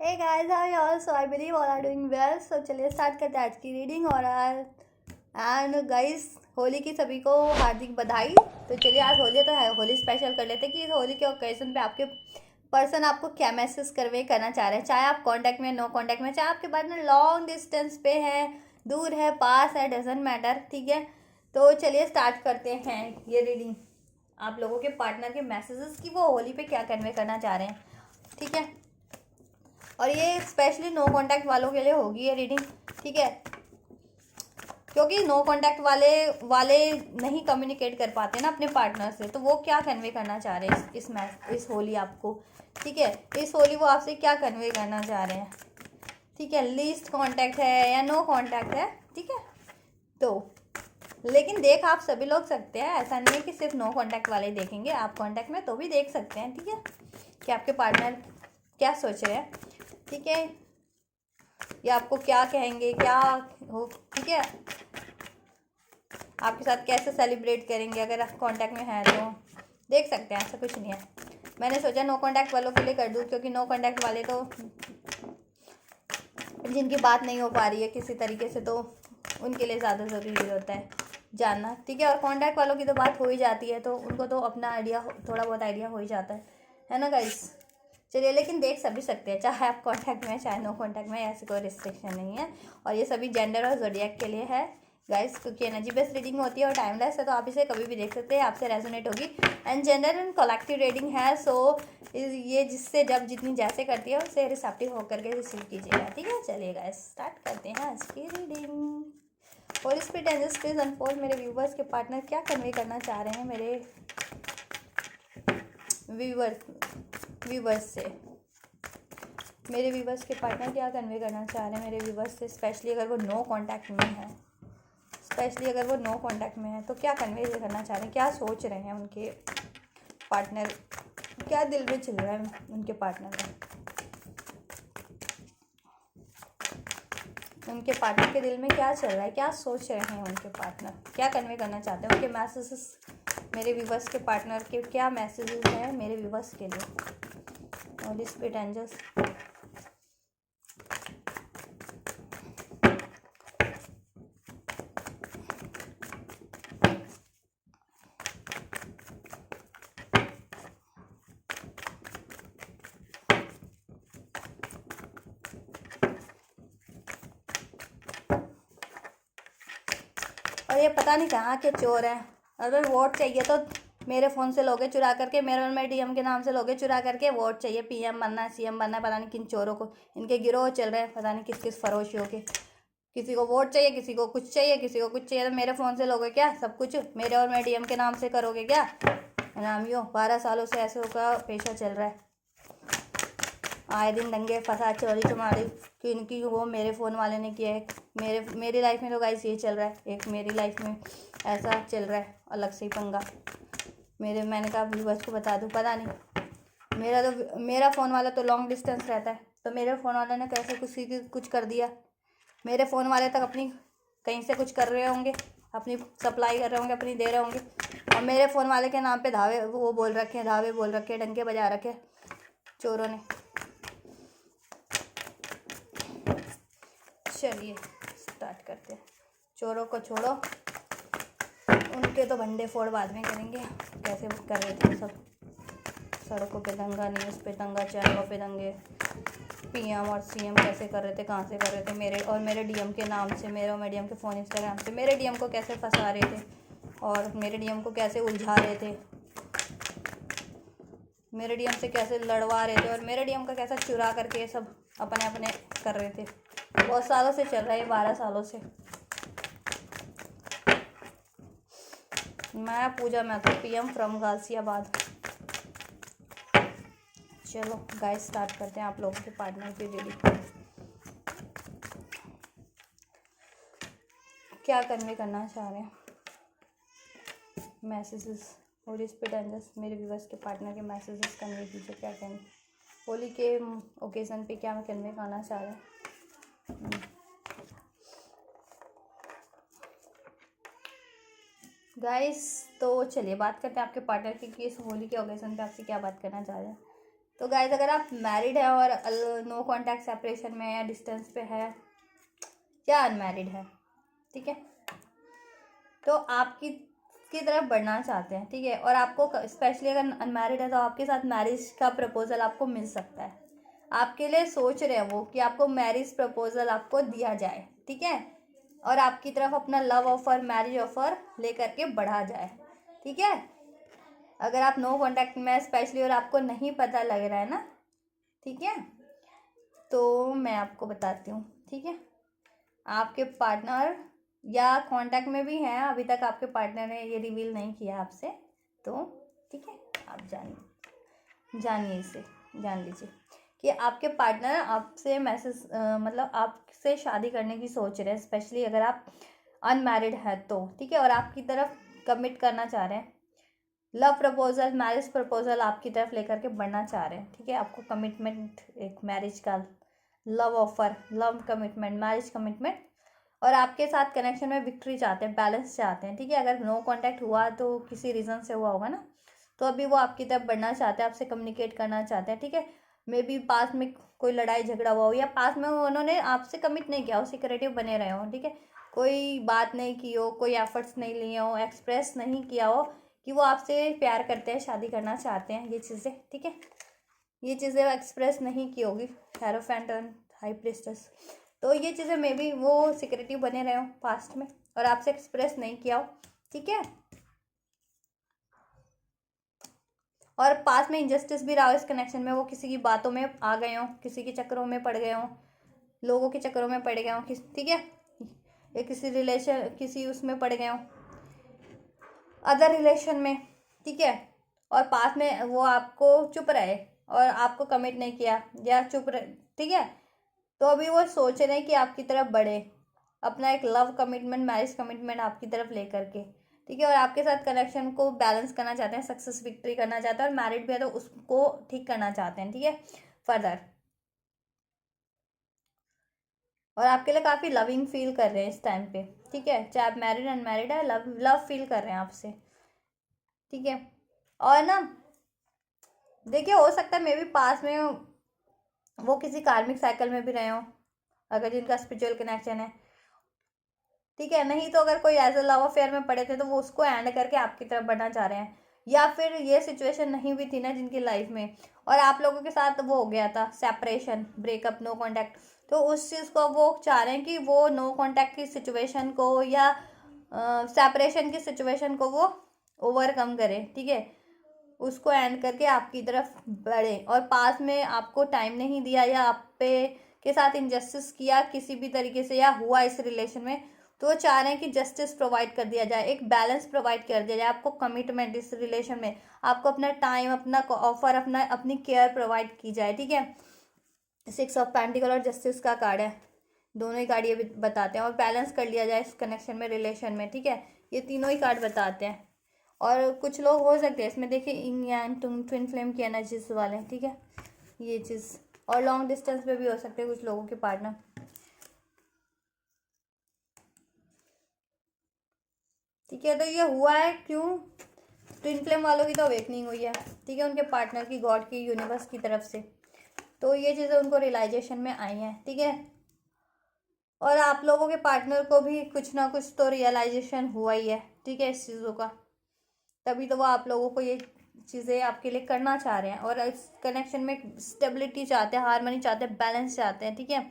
Hey guys, how are you all? So I believe all are doing well. So चलिए start करते हैं आज की रीडिंग। और एंड गाइस, होली की सभी को हार्दिक बधाई। तो चलिए आज होली है तो होली स्पेशल कर लेते हैं कि इस होली के ओकेजन पे आपके पर्सन आपको क्या मैसेज करवे करना चाह रहे हैं। चाहे आप कांटेक्ट में, नो कांटेक्ट में, चाहे आपके पार्टनर लॉन्ग डिस्टेंस पे है, दूर है, पास है, डजेंट मैटर। ठीक है, तो चलिए स्टार्ट करते हैं ये रीडिंग। आप लोगों के पार्टनर के मैसेजेस की वो होली पे क्या कन्वे करना चाह रहे हैं। ठीक है, और ये स्पेशली नो कांटेक्ट वालों के लिए होगी ये रीडिंग। ठीक है, क्योंकि नो कांटेक्ट वाले वाले नहीं कम्युनिकेट कर पाते ना अपने पार्टनर से, तो वो क्या कन्वे करना चाह रहे हैं इस होली आपको। ठीक है, इस होली वो आपसे क्या कन्वे करना चाह रहे हैं। ठीक है, लीस्ट कांटेक्ट है या नो कांटेक्ट है। ठीक है, तो लेकिन देख आप सभी लोग सकते हैं, ऐसा नहीं है कि सिर्फ नो कांटेक्ट वाले देखेंगे, आप कांटेक्ट में तो भी देख सकते हैं। ठीक है, कि आपके पार्टनर क्या सोच रहे हैं। ठीक है, या आपको क्या कहेंगे, क्या हो। ठीक है, आपके साथ कैसे सेलिब्रेट करेंगे अगर आप कांटेक्ट में हैं तो देख सकते हैं। ऐसा कुछ नहीं है, मैंने सोचा नो कांटेक्ट वालों के लिए कर दूँ, क्योंकि नो कांटेक्ट वाले तो जिनकी बात नहीं हो पा रही है किसी तरीके से, तो उनके लिए ज़्यादा ज़रूरी होता है जानना। ठीक है, और कांटेक्ट वालों की तो बात हो ही जाती है, तो उनको तो अपना आइडिया, थोड़ा बहुत आइडिया हो ही जाता है ना गाइस। चलिए, लेकिन देख सभी सकते हैं, चाहे आप कांटेक्ट में चाहे नो कांटेक्ट में, ऐसे कोई रिस्ट्रिक्शन नहीं है। और ये सभी जेंडर और ज़ोडिएक के लिए है गाइस, क्योंकि एनर्जी बेस्ड रीडिंग होती है और टाइमलेस है, तो आप इसे कभी भी देख सकते हैं, आपसे रेजोनेट होगी। And gender and collective reading है, सो ये जिससे जब जितनी जैसे करती है उससे रिसेप्टिव होकर के रिसीव कीजिएगा। ठीक है, चलिए गाइस स्टार्ट करते हैं आज की reading. Holy Spirit angels please unfold मेरे व्यूवर्स के पार्टनर क्या कन्वे करना चाह रहे हैं मेरे व्यूवर्स से। मेरे व्यूवर्स के पार्टनर क्या कन्वे करना चाह रहे हैं मेरे व्यूवर्स से, स्पेशली अगर वो नो कांटेक्ट में है। स्पेशली अगर वो नो कांटेक्ट में है तो क्या कन्वे करना चाह रहे हैं, क्या सोच रहे हैं उनके पार्टनर, क्या दिल में चल रहा है उनके पार्टनर में। उनके पार्टनर के दिल में क्या चल रहा है, क्या सोच रहे हैं उनके पार्टनर, क्या कन्वे करना चाहते हैं। उनके मैसेजेस मेरे व्यूवर्स के पार्टनर के क्या मैसेजेस हैं मेरे व्यूवर्स के लिए। होली स्पिरिट एंजल्स और ये पता नहीं कहाँ के चोर हैं। अगर वोट चाहिए तो मेरे फ़ोन से लोगे चुरा करके, मेरे और मेरे डीएम के नाम से लोगे चुरा करके। वोट चाहिए, पीएम बनना है, सीएम बनना है, पता नहीं किन चोरों को, इनके गिरोह चल रहे हैं पता नहीं किस किस फरोशियों के। किसी को वोट चाहिए, किसी को कुछ चाहिए, किसी को कुछ चाहिए, तो मेरे फ़ोन से लोगे क्या सब कुछ, मेरे और मेरे डीएम के नाम से करोगे क्या। नामियों 12 सालों से ऐसे का पेशा चल रहा है। आए दिन दंगे फसाद चोरी चमारी किनकी, वो मेरे फ़ोन वाले ने किया है। मेरी लाइफ में तो गाइस ये चल रहा है, एक मेरी लाइफ में ऐसा चल रहा है अलग से ही पंगा। मैंने कहा व्यूवर्स को बता दूं, पता नहीं मेरा फ़ोन वाला तो लॉन्ग डिस्टेंस रहता है, तो मेरे फ़ोन वाले ने कैसे कुछ कर दिया। मेरे फ़ोन वाले तक अपनी कहीं से कुछ कर रहे होंगे, अपनी सप्लाई कर रहे होंगे, अपनी दे रहे होंगे, और मेरे फ़ोन वाले के नाम पे धावे वो बोल रखे हैं, धावे बोल रखे, डंके बजा रखे चोरों ने। चलिए स्टार्ट करते हैं। चोरों को छोड़ो, उनके तो भंडे फोड़ बाद में करेंगे। कैसे कर रहे थे सब, सड़कों पे दंगा, न्यूज़ पे दंगा, चैनलों पे दंगे, पीएम और सीएम कैसे कर रहे थे, कहाँ से कर रहे थे, मेरे डीएम के नाम से, मेरे और मेरे डीएम के फ़ोन इंस्टाग्राम से मेरे डीएम को कैसे फंसा रहे थे, और मेरे डीएम को कैसे उलझा रहे थे, मेरे डीएम से कैसे लड़वा रहे थे, और मेरे डीएम का कैसा चुरा करके सब अपने अपने कर रहे थे। बहुत सालों से चल रहा है, 12 सालों से। मैं पूजा मैं तो पीएम फ्रॉम गाजियाबाद। चलो गाइस स्टार्ट करते हैं आप लोगों के पार्टनर की रीडिंग। क्या कन्वे करना चाह रहे हैं मैसेजेस। होली स्पिरिट एंजल्स मेरे व्यूवर्स के पार्टनर के मैसेजेस कन्वे कीजिए, क्या कहेंगे होली के ओकेजन पे, क्या कन्वे करना चाह रहे हैं। गाइस तो चलिए बात करते हैं आपके पार्टनर की कि इस होली के ओकेजन पे आपसे क्या बात करना चाह रहे हैं। तो गाइस अगर आप मैरिड है और नो कांटेक्ट सेपरेशन में या डिस्टेंस पे है या अनमैरिड है, ठीक है, तो आपकी की तरफ बढ़ना चाहते हैं, ठीक है, और आपको स्पेशली अगर अनमैरिड है तो आपके साथ मैरिज का प्रपोजल आपको मिल सकता है। आपके लिए सोच रहे हैं वो कि आपको मैरिज प्रपोजल आपको दिया जाए, ठीक है, और आपकी तरफ अपना लव ऑफर, मैरिज ऑफर लेकर के बढ़ा जाए, ठीक है। अगर आप नो कांटेक्ट में स्पेशली और आपको नहीं पता लग रहा है ना, ठीक है, तो मैं आपको बताती हूँ, ठीक है। आपके पार्टनर या कांटेक्ट में भी हैं, अभी तक आपके पार्टनर ने ये रिवील नहीं किया आपसे, तो ठीक है, आप जानिए इसे, जान लीजिए कि आपके पार्टनर आपसे मैसेज मतलब आपसे शादी करने की सोच रहे हैं, स्पेशली अगर आप अनमैरिड है तो, ठीक है, और आपकी तरफ कमिट करना चाह रहे हैं, लव प्रपोजल, मैरिज प्रपोजल आपकी तरफ लेकर के बढ़ना चाह रहे हैं, ठीक है, आपको कमिटमेंट, एक मैरिज का love offer, love commitment, marriage commitment, और आपके साथ कनेक्शन में विक्ट्री चाहते हैं, बैलेंस चाहते हैं, ठीक है। अगर नो कांटेक्ट हुआ तो किसी रीज़न से हुआ होगा ना, तो अभी वो आपकी तरफ बढ़ना चाहते हैं, आपसे कम्युनिकेट करना चाहते हैं, ठीक है। मे बी पास में कोई लड़ाई झगड़ा हुआ हो या पास में उन्होंने आपसे कमिट नहीं किया हो, सिक्रेटिव बने रहे हो, ठीक है, कोई बात नहीं की हो, कोई एफर्ट्स नहीं लिए हो, एक्सप्रेस नहीं किया हो कि वो आपसे प्यार करते हैं, शादी करना चाहते हैं, ये चीज़ें, ठीक है, ये चीज़ें एक्सप्रेस नहीं की होगी हेरोफेंट और हाई प्रिस्टेस, तो ये चीज़ें मे बी वो सिक्रेटिव बने रहे हो पास्ट में और आपसे एक्सप्रेस नहीं किया हो, ठीक है। और पास में इंजस्टिस भी रहा हो इस कनेक्शन में, वो किसी की बातों में आ गए हो, किसी के चक्करों में पड़ गए हो, लोगों के चक्करों में पड़ गए हो, ठीक है, या किसी रिलेशन, किसी उसमें पड़ गए हो, अदर रिलेशन में, ठीक है, और पास में वो आपको चुप रहे और आपको कमिट नहीं किया या चुप रहे, ठीक है, तो अभी वो सोच रहे हैं कि आपकी तरफ बढ़े, अपना एक लव कमिटमेंट, मैरिज कमिटमेंट आपकी तरफ लेकर के, ठीक है, और आपके साथ कनेक्शन को बैलेंस करना चाहते हैं, सक्सेस विक्ट्री करना चाहते हैं, और मैरिड भी है तो उसको ठीक करना चाहते हैं, ठीक है, फर्दर, और आपके लिए काफ़ी लविंग फील कर रहे हैं इस टाइम पे, ठीक है, चाहे आप मैरिड अनमैरिड है, लव लव फील कर रहे हैं आपसे, ठीक है। और ना देखिए, हो सकता है मे बी पास में वो किसी कार्मिक साइकिल में भी रहे हो, अगर जिनका स्पिरिचुअल कनेक्शन है, ठीक है, नहीं तो अगर कोई एज अ लव अफेयर में पड़े थे तो वो उसको एंड करके आपकी तरफ बढ़ना चाह रहे हैं, या फिर ये सिचुएशन नहीं भी थी ना जिनकी लाइफ में और आप लोगों के साथ वो हो गया था सेपरेशन, ब्रेकअप, नो कांटेक्ट, तो उस चीज़ को वो चाह रहे हैं कि वो नो कांटेक्ट की सिचुएशन को या सेपरेशन की सिचुएशन को वो ओवरकम करे, ठीक है, उसको एंड करके आपकी तरफ बढ़े, और पास में आपको टाइम नहीं दिया या आप पे के साथ इनजस्टिस किया किसी भी तरीके से या हुआ इस रिलेशन में, तो वो चाह रहे हैं कि जस्टिस प्रोवाइड कर दिया जाए, एक बैलेंस प्रोवाइड कर दिया जाए, आपको कमिटमेंट इस रिलेशन में, आपको अपना टाइम, अपना ऑफर, अपनी केयर प्रोवाइड की जाए, ठीक है। 6 ऑफ पेंटिकल और जस्टिस का कार्ड है, दोनों ही कार्ड ये बताते हैं, और बैलेंस कर लिया जाए इस कनेक्शन में, रिलेशन में, ठीक है, ये तीनों ही कार्ड बताते हैं। और कुछ लोग हो सकते हैं इसमें, देखिए इंग एंड ट्विन फ्लेम की एनर्जीज वाले, ठीक है, ये चीज़, और लॉन्ग डिस्टेंस पे भी हो सकते हैं कुछ लोगों के पार्टनर, ठीक है। तो ये हुआ है क्यों, ट्विन फ्लेम वालों की तो अवेकनिंग हुई है, ठीक है, उनके पार्टनर की, गॉड की, यूनिवर्स की तरफ से, तो ये चीज़ें उनको रियलाइजेशन में आई हैं, ठीक है, और आप लोगों के पार्टनर को भी कुछ ना कुछ तो रियलाइजेशन हुआ ही है, ठीक है, इस चीज़ों का, तभी तो वो आप लोगों को ये चीज़ें आपके लिए करना चाह रहे हैं, और इस कनेक्शन में स्टेबिलिटी चाहते हैं, हार्मनी चाहते हैं, बैलेंस चाहते हैं, ठीक है,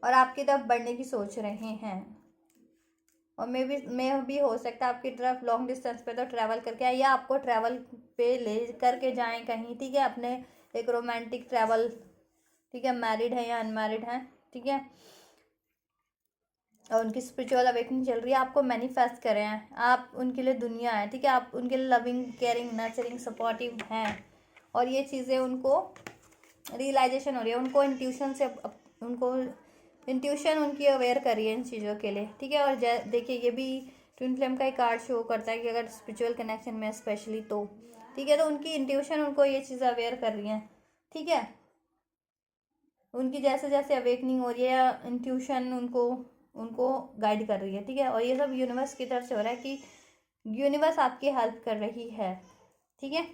और आपकी तरफ बढ़ने की सोच रहे हैं, और मे भी हो सकता है आपकी तरफ लॉन्ग डिस्टेंस पे तो ट्रैवल करके आए, या आपको ट्रैवल पे ले करके जाएं कहीं, ठीक है, अपने एक रोमांटिक ट्रैवल, ठीक है, मैरिड है या अनमैरिड है, ठीक है, और उनकी स्पिरिचुअल अवेकनिंग चल रही है, आपको मैनिफेस्ट कर रहे हैं, आप उनके लिए दुनिया है, ठीक है, आप उनके लिए लविंग, केयरिंग, नर्चरिंग, सपोर्टिव हैं, और ये चीज़ें उनको रियलाइजेशन हो रही है, उनको इंट्यूशन से, उनको इंट्यूशन उनकी अवेयर कर रही है इन चीज़ों के लिए, ठीक है, और देखिए ये भी ट्विन फ्लेम का ही कार्ड शो करता है कि अगर स्पिरिचुअल कनेक्शन में स्पेशली तो, ठीक है, तो उनकी इंट्यूशन उनको ये चीज़ अवेयर कर रही है, ठीक है, उनकी जैसे जैसे अवेकनिंग हो रही है, इंट्यूशन उनको उनको गाइड कर रही है, ठीक है, और ये सब यूनिवर्स की तरफ से हो रहा है कि यूनिवर्स आपकी हेल्प कर रही है, ठीक है,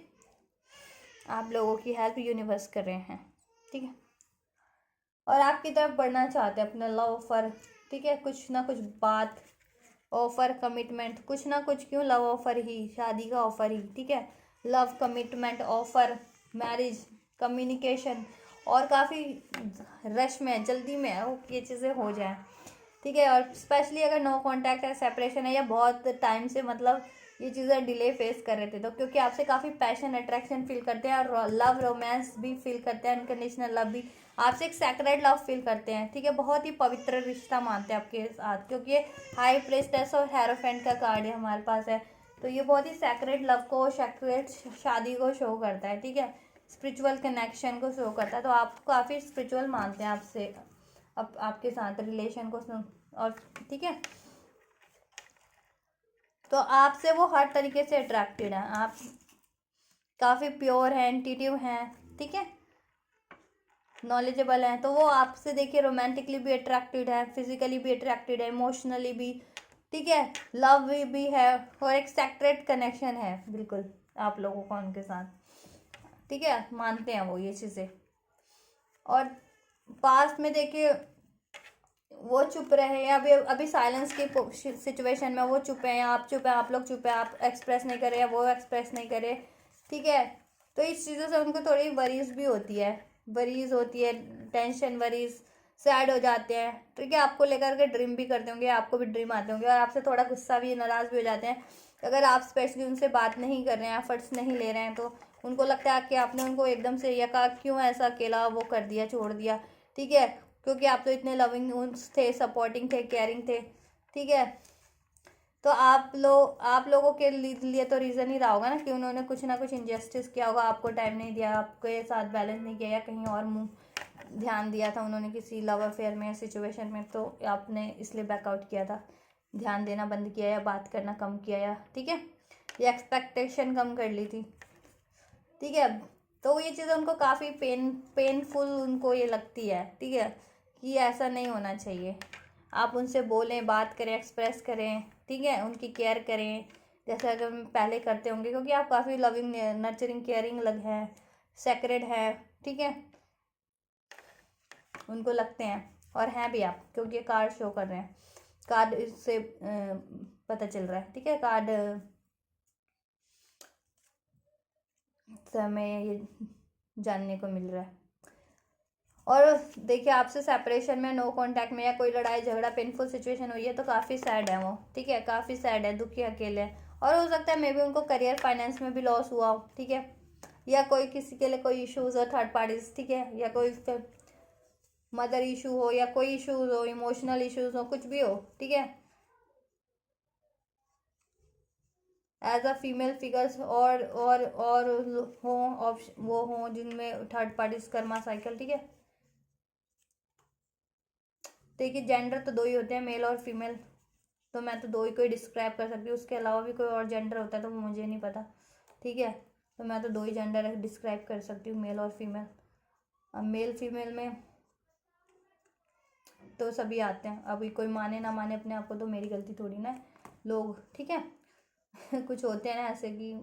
आप लोगों की हेल्प यूनिवर्स कर रहे हैं, ठीक है, और आपकी तरफ बढ़ना चाहते हैं अपना लव ऑफर, ठीक है, कुछ ना कुछ बात, ऑफर, कमिटमेंट, कुछ ना कुछ, क्यों लव ऑफर ही, शादी का ऑफर ही, ठीक है, love, commitment, offer, marriage, communication, और काफ़ी रश में है, जल्दी में है वो ये चीज़ें हो जाए, ठीक है। और स्पेशली अगर नो कांटेक्ट है, सेपरेशन है, या बहुत टाइम से मतलब ये चीज़ें डिले फेस कर रहे थे, तो क्योंकि आपसे काफ़ी पैशन, अट्रैक्शन फील करते हैं, और लव, रोमांस भी फील करते हैं, अनकंडीशनल लव भी, आपसे एक सैक्रेड लव फील करते हैं, ठीक है, बहुत ही पवित्र रिश्ता मानते हैं आपके साथ, क्योंकि ये हाई प्रीस्टेस और हेरोफेंट का कार्ड है हमारे पास है, तो ये बहुत ही सैक्रेड लव को, सैक्रेड शादी को शो करता है, ठीक है, स्पिरिचुअल कनेक्शन को शो करता है, तो आप काफ़ी स्पिरिचुअल मानते हैं आपसे, अब आपके साथ रिलेशन को सुन, और ठीक है, तो आपसे वो हर तरीके से अट्रैक्टेड है, आप काफ़ी प्योर हैं, इंट्यूटिव हैं, ठीक है, नॉलेजेबल हैं, तो वो आपसे देखिए रोमांटिकली भी अट्रैक्टेड है, फिजिकली भी अट्रैक्टेड है, इमोशनली भी, ठीक है, लव भी है, और एक सेक्रेट कनेक्शन है बिल्कुल आप लोगों को उनके साथ, ठीक है, मानते हैं वो ये चीज़ें। और पास्ट में देखिए वो चुप रहे हैं, अभी अभी साइलेंस की सिचुएशन में वो चुप हैं, आप चुप हैं, आप लोग चुप हैं, आप एक्सप्रेस नहीं करे, वो एक्सप्रेस नहीं करे, ठीक है, तो इस चीज़ों से उनको थोड़ी वरीज भी होती है, वरीज होती है, टेंशन, वरीज, सैड हो जाते हैं, ठीक है, आपको लेकर के ड्रीम भी करते होंगे, आपको भी ड्रीम आते होंगे, और आपसे थोड़ा गुस्सा भी, नाराज़ भी हो जाते हैं अगर आप स्पेशली उनसे बात नहीं कर रहे हैं, एफर्ट्स नहीं ले रहे हैं, तो उनको लगता है कि आपने उनको एकदम से या कहा क्यों ऐसा अकेला वो कर दिया, छोड़ दिया, ठीक है, क्योंकि आप तो इतने लविंग थे, सपोर्टिंग थे, केयरिंग थे, ठीक है, तो आप लोगों के लिए तो रीज़न ही रहा होगा ना कि उन्होंने कुछ ना कुछ इनजस्टिस किया होगा, आपको टाइम नहीं दिया, आपके साथ बैलेंस नहीं किया, या कहीं और मुँह ध्यान दिया था उन्होंने किसी लव अफेयर में, सिचुएशन में, तो आपने इसलिए बैकआउट किया था, ध्यान देना बंद किया, या बात करना कम किया, या ठीक है, या एक्सपेक्टेशन कम कर ली थी, ठीक है, तो ये चीज़ें उनको काफ़ी पेनफुल उनको ये लगती है, ठीक है, कि ऐसा नहीं होना चाहिए, आप उनसे बोलें, बात करें, एक्सप्रेस करें, ठीक है, उनकी केयर करें जैसे अगर पहले करते होंगे, क्योंकि आप काफ़ी लविंग, नर्चरिंग, केयरिंग लग हैं, सेक्रेड है, ठीक है, उनको लगते हैं, और हैं भी आप, क्योंकि ये कार्ड शो कर रहे हैं, कार्ड इससे पता चल रहा है, ठीक है, कार्ड हमें ये जानने को मिल रहा है। और देखिए आपसे सेपरेशन में, नो कांटेक्ट में, या कोई लड़ाई झगड़ा, पेनफुल सिचुएशन हुई है, तो काफ़ी सैड है वो, ठीक है, काफ़ी सैड है, दुखी, अकेले है, और हो सकता है मे भी उनको करियर, फाइनेंस में भी लॉस हुआ हो, ठीक है, या कोई किसी के लिए कोई इश्यूज हो, थर्ड पार्टीज, ठीक है, या कोई मदर इशू हो, या कोई इश्यूज हो, इमोशनल इश्यूज हो, कुछ भी हो, ठीक है, एज अ फीमेल फिगर्स, और हों, वो हों जिनमें थर्ड पार्टीज, कर्मा साइकिल, ठीक है, देखिए जेंडर तो दो ही होते हैं, मेल और फीमेल, तो मैं तो दो ही को ही डिस्क्राइब कर सकती हूँ, उसके अलावा भी कोई और जेंडर होता है तो वो मुझे नहीं पता, ठीक है, तो मैं तो दो ही जेंडर डिस्क्राइब कर सकती हूँ, मेल और फीमेल। अब मेल फीमेल में तो सभी आते हैं, अभी कोई माने ना माने अपने आप को, तो मेरी गलती थोड़ी ना है, लोग, ठीक है, कुछ होते हैं ना ऐसे कि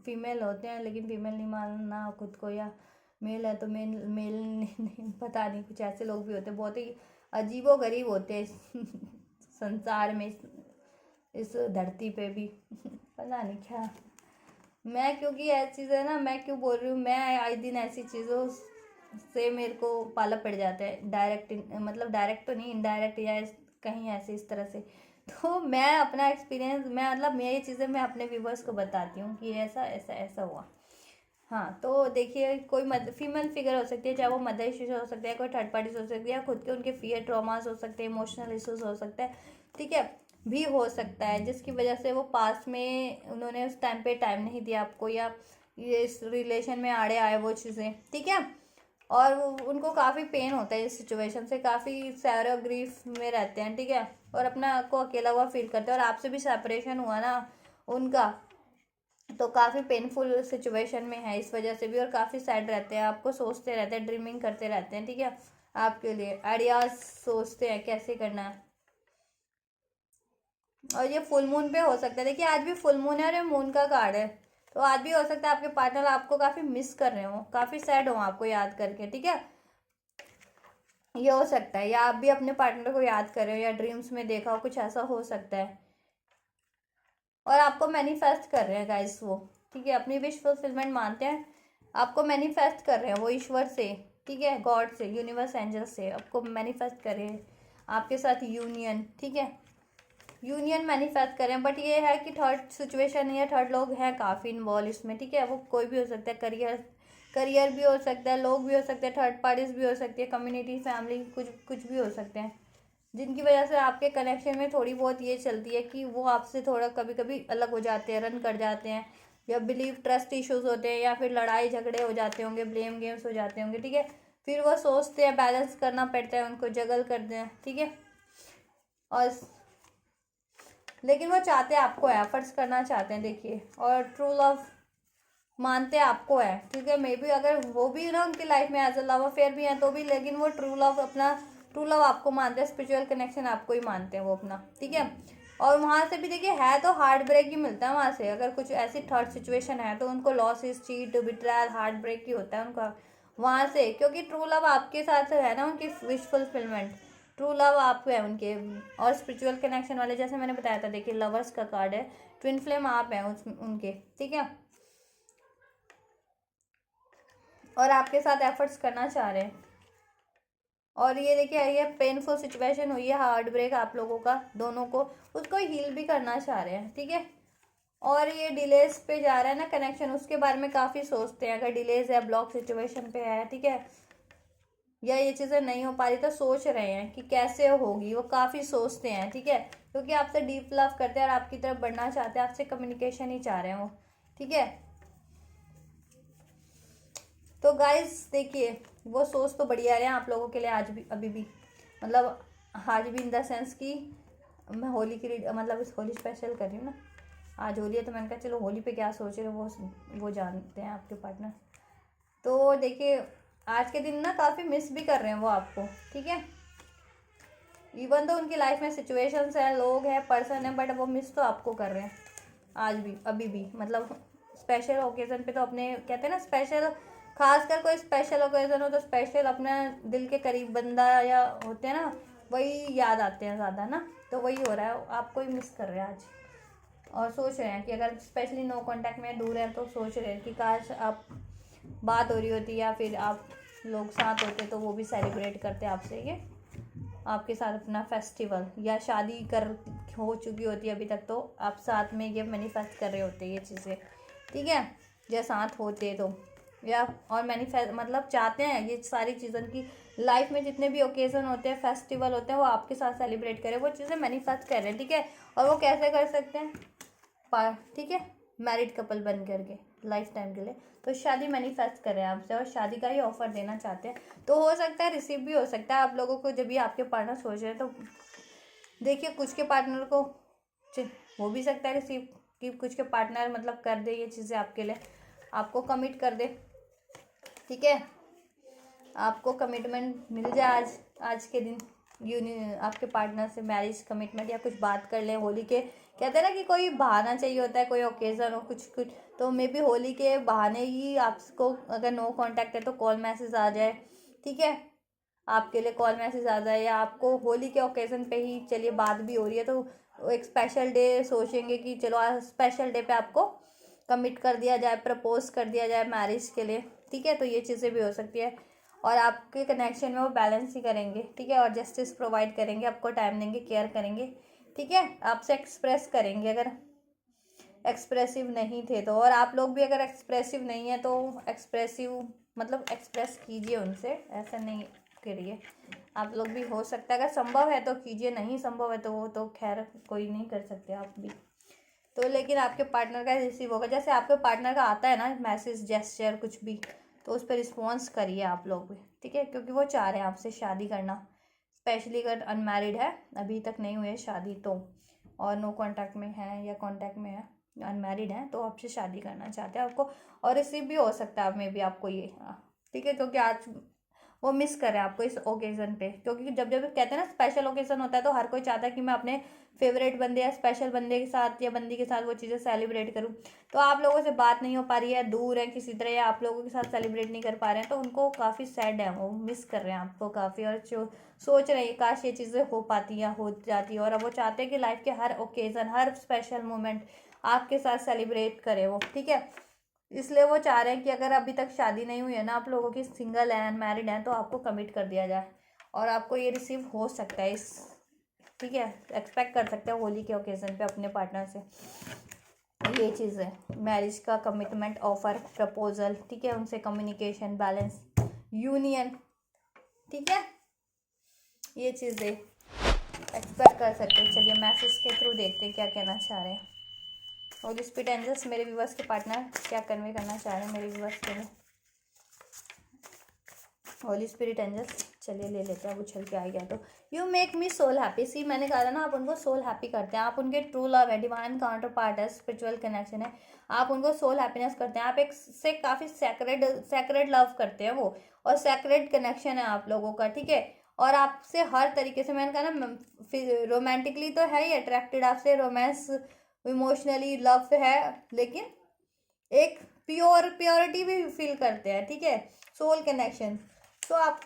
फीमेल होते हैं लेकिन फीमेल नहीं मानना खुद को, या मेल है तो मेल मेल नहीं, पता नहीं, कुछ ऐसे लोग भी होते हैं, बहुत ही अजीबो गरीब होते हैं इस संसार में, इस धरती पे भी पता नहीं क्या, मैं क्योंकि ऐसी चीज़ है ना, मैं क्यों बोल रही हूँ, मैं आए दिन ऐसी चीज़ों से मेरे को पाला पड़ जाता है, डायरेक्ट, मतलब डायरेक्ट तो नहीं, इनडायरेक्ट, या कहीं ऐसे इस तरह से, तो मैं अपना एक्सपीरियंस, मैं मतलब मैं ये चीज़ें मैं अपने व्यूवर्स को बताती हूँ कि ऐसा ऐसा ऐसा हुआ। हाँ, तो देखिए कोई फीमेल फिगर हो सकती है, चाहे वो मदर इश्यूज हो सकते हैं, कोई थर्ड पार्टीज हो सकती है, या खुद के उनके फियर ट्रॉमास हो सकते हैं, इमोशनल इश्यूज हो सकते हैं, ठीक है, भी हो सकता है, जिसकी वजह से वो पास में उन्होंने उस टाइम पे टाइम नहीं दिया आपको, या ये इस रिलेशन में आड़े आए वो चीज़ें, ठीक है, और उनको काफ़ी पेन होता है इस सिचुएशन से, काफ़ी सैड और ग्रीफ में रहते हैं, ठीक है, और अपना को अकेला हुआ फील करते हैं, और आपसे भी सेपरेशन हुआ ना उनका, तो काफ़ी पेनफुल सिचुएशन में है इस वजह से भी, और काफ़ी सैड रहते हैं, आपको सोचते रहते हैं, ड्रीमिंग करते रहते हैं, ठीक है, आपके लिए आइडियाज सोचते हैं कैसे करना है, और ये फुल मून पे हो सकता है, देखिए आज भी फुल मून है, और ये मून का कार्ड है, तो आज भी हो सकता है आपके पार्टनर आपको काफ़ी मिस कर रहे हो, काफ़ी सैड हो आपको याद करके, ठीक है, ये हो सकता है। या आप भी अपने पार्टनर को याद कर रहे हो या ड्रीम्स में देखा हो, कुछ ऐसा हो सकता है। और आपको मैनिफेस्ट कर रहे हैं गाइस वो, ठीक है, अपनी विश फुलफिलमेंट मानते हैं, आपको मैनिफेस्ट कर रहे हैं वो ईश्वर से, ठीक है, गॉड से, यूनिवर्स एंजल से आपको मैनिफेस्ट कर रहे हैं आपके साथ यूनियन, ठीक है, यूनियन मैनिफेस्ट करें। बट ये है कि थर्ड सिचुएशन या थर्ड लोग हैं काफ़ी इन्वॉल्व इसमें, ठीक है, वो कोई भी हो सकता है, करियर भी हो सकता है, लोग भी हो सकते हैं, थर्ड पार्टीज भी हो सकती है, कम्युनिटी, फैमिली, कुछ कुछ भी हो सकते हैं, जिनकी वजह से आपके कनेक्शन में थोड़ी बहुत ये चलती है कि वो आपसे थोड़ा कभी कभी अलग हो जाते हैं, रन कर जाते हैं, या बिलीव ट्रस्ट इश्यूज होते हैं, या फिर लड़ाई झगड़े हो जाते होंगे, ब्लेम गेम्स हो जाते होंगे, ठीक है, फिर वो सोचते हैं, बैलेंस करना पड़ता है उनको, जगल करते हैं, ठीक है, और लेकिन वो चाहते हैं आपको, एफर्ट्स करना चाहते हैं, देखिए, और ट्रू लव मानते आपको है, ठीक है, मे बी अगर वो भी ना उनकी लाइफ में एज अ लव अफेयर भी है तो भी, लेकिन वो ट्रू लव अपना, ट्रू लव आपको मानते हैं, स्पिरिचुअल कनेक्शन आपको ही मानते हैं वो अपना, ठीक है, और वहाँ से भी देखिए है तो हार्ट ब्रेक ही मिलता है वहाँ से, अगर कुछ ऐसी थर्ड सिचुएशन है तो उनको लॉसेस, चीट, बिट्रायल, हार्ट ब्रेक ही होता है उनका वहाँ से, क्योंकि ट्रू लव आपके साथ है ना, उनकी विश फुलफिलमेंट, ट्रू लव आप है उनके, और स्पिरिचुअल कनेक्शन वाले, जैसे मैंने बताया था, देखिए लवर्स का कार्ड है, ट्विन फ्लेम आप हैं उनके, ठीक है, और आपके साथ एफर्ट्स करना चाह रहे हैं। और ये देखिए, ये पेनफुल सिचुएशन हुई है, हार्ट ब्रेक आप लोगों का दोनों को, उसको हील भी करना चाह रहे हैं, ठीक है, और ये डिलेज पे जा रहा है ना कनेक्शन, उसके बारे में काफ़ी सोचते हैं, अगर डिलेज है, ब्लॉक सिचुएशन पे है, ठीक है, या ये चीज़ें नहीं हो पा रही तो सोच रहे हैं कि कैसे होगी, वो काफ़ी सोचते हैं, ठीक है, क्योंकि आपसे डीप लव करते हैं और आपकी तरफ बढ़ना चाहते हैं, आपसे कम्युनिकेशन ही चाह रहे हैं वो, ठीक है। तो गाइस देखिए, वो सोच तो बढ़िया रहे हैं आप लोगों के लिए आज भी, अभी भी, मतलब आज भी इन द सेंस कि मैं होली की मतलब इस होली स्पेशल कर रही हूँ ना, आज होली है तो मैंने कहा चलो होली पे क्या सोच रहे हो वो जानते हैं आपके पार्टनर। तो देखिए, आज के दिन ना काफ़ी मिस भी कर रहे हैं वो आपको, ठीक है, इवन तो उनकी लाइफ में सिचुएशंस है, लोग हैं, पर्सन है, बट वो मिस तो आपको कर रहे हैं आज भी, अभी भी, मतलब स्पेशल ओकेज़न पे तो अपने, कहते हैं ना स्पेशल, खासकर कोई स्पेशल ओकेज़न हो तो स्पेशल अपने दिल के करीब बंदा या होते हैं ना, वही याद आते हैं ज़्यादा ना, तो वही हो रहा है, आपको ही मिस कर रहे हैं आज, और सोच रहे हैं कि अगर स्पेशली नो कांटेक्ट में दूर है तो सोच रहे हैं कि काश आप बात हो रही होती या फिर आप लोग साथ होते तो वो भी सेलिब्रेट करते आपसे ये आपके साथ अपना फेस्टिवल, या शादी कर हो चुकी होती है अभी तक तो आप साथ में ये मैनिफेस्ट कर रहे होते ये चीज़ें, ठीक है, या साथ होते तो, या और मैनिफेस्ट मतलब चाहते हैं ये सारी चीज़ों की लाइफ में जितने भी ओकेज़न होते हैं, फेस्टिवल होते हैं, वो आपके साथ सेलिब्रेट करें, वो चीज़ें मैनिफेस्ट कर रहे हैं, ठीक है, और वो कैसे कर सकते हैं, ठीक है, मैरिड कपल बन करके लाइफ टाइम के लिए, तो शादी मैनिफेस्ट करें आपसे और शादी का ही ऑफर देना चाहते हैं, तो हो सकता है रिसीव भी हो सकता है आप लोगों को, जब भी आपके पार्टनर सोच रहे हैं तो देखिए, कुछ के पार्टनर को हो भी सकता है रिसीव, कि कुछ के पार्टनर मतलब कर दे ये चीज़ें आपके लिए, आपको कमिट कर दे, ठीक है, आपको कमिटमेंट मिल जाए आज के दिन, आपके पार्टनर से मैरिज कमिटमेंट, या कुछ बात कर लें होली के, कहते हैं ना कि कोई बहाना चाहिए होता है, कोई ओकेज़न हो, कुछ कुछ, तो मे बी होली के बहाने ही आपको, अगर नो कांटेक्ट है तो कॉल मैसेज आ जाए, ठीक है, आपके लिए कॉल मैसेज आ जाए, या आपको होली के ओकेज़न पे ही चलिए बात भी हो रही है तो एक स्पेशल डे सोचेंगे कि चलो आज स्पेशल डे पे आपको कमिट कर दिया जाए, प्रपोज कर दिया जाए मैरिज के लिए, ठीक है, तो ये चीज़ें भी हो सकती है, और आपके कनेक्शन में वो बैलेंस ही करेंगे, ठीक है, और जस्टिस प्रोवाइड करेंगे, आपको टाइम देंगे, केयर करेंगे, ठीक है, आपसे एक्सप्रेस करेंगे अगर एक्सप्रेसिव नहीं थे तो, और आप लोग भी अगर एक्सप्रेसिव नहीं है तो एक्सप्रेसिव मतलब एक्सप्रेस कीजिए उनसे, ऐसा नहीं करिए, आप लोग भी, हो सकता है अगर संभव है तो कीजिए, नहीं संभव है तो वो तो खैर कोई नहीं कर सकते आप भी, तो लेकिन आपके पार्टनर का रिसीव होगा, जैसे आपके पार्टनर का आता है ना मैसेज, जेस्चर, कुछ भी, तो उस पर रिस्पॉन्स करिए आप लोग भी, ठीक है, क्योंकि वो चाह रहे हैं आपसे शादी करना, स्पेशली अगर अनमैरिड है, अभी तक नहीं हुई है शादी तो, और नो कांटेक्ट में है या कांटेक्ट में है, अनमैरिड है तो आपसे शादी करना चाहते हैं आपको, और रिसीव भी हो सकता है मे बी आपको ये, ठीक है, क्योंकि आज वो मिस कर रहे हैं आपको इस ओकेज़न पे, क्योंकि जब जब कहते हैं ना स्पेशल ओकेज़न होता है तो हर कोई चाहता है कि मैं अपने फेवरेट बंदे या स्पेशल बंदे के साथ या बंदी के साथ वो चीज़ें सेलिब्रेट करूँ। तो आप लोगों से बात नहीं हो पा रही है, दूर है किसी तरह, या आप लोगों के साथ सेलिब्रेट नहीं कर पा रहे हैं, तो उनको काफ़ी सैड है, वो मिस कर रहे हैं आपको काफ़ी, और जो सोच रहे हैं काश ये चीज़ें हो पाती या हो जाती, और अब वो चाहते हैं कि लाइफ के हर ओकेज़न, हर स्पेशल मोमेंट आपके साथ सेलिब्रेट करे वो, ठीक है। इसलिए वो चाह रहे हैं कि अगर अभी तक शादी नहीं हुई है ना आप लोगों की, सिंगल हैं, अनमैरिड हैं, तो आपको कमिट कर दिया जाए, और आपको ये रिसीव हो सकता है इस, ठीक है, एक्सपेक्ट कर सकते हैं होली के ओकेज़न पे अपने पार्टनर से ये चीज़ है, मैरिज का कमिटमेंट, ऑफर, प्रपोजल, ठीक है, उनसे कम्युनिकेशन, बैलेंस, यूनियन, ठीक है, ये चीज़ें एक्सपेक्ट कर सकते हैं। चलिए मैसेज के थ्रू देखते हैं क्या कहना चाह रहे हैं होली स्पिरिट एंजल्स, मेरे व्यूअर्स के पार्टनर क्या कन्वे करना चाह रहे हैं मेरे व्यूअर्स के लिए। होली स्पिरिट एंजल्स, चलिए ले लेते हैं, अब उछल के आ गया तो। You make me soul happy, see मैंने कहा था ना, आप उनको सोल हैप्पी करते हैं, आप उनके ट्रू लव है, डिवाइन काउंटर पार्ट है, स्पिरिचुअल कनेक्शन है, आप उनको सोल हैप्पीनेस करते हैं, आप एक से काफ़ी सैक्रेड लव करते हैं वो, और सैक्रेड कनेक्शन है आप लोगों का, ठीक है, और आपसे हर तरीके से, मैंने कहा ना रोमांटिकली तो है ही अट्रैक्टेड आपसे, रोमांस, इमोशनली लव है, लेकिन एक प्योरिटी भी फील करते हैं, ठीक है, सोल कनेक्शन, तो आप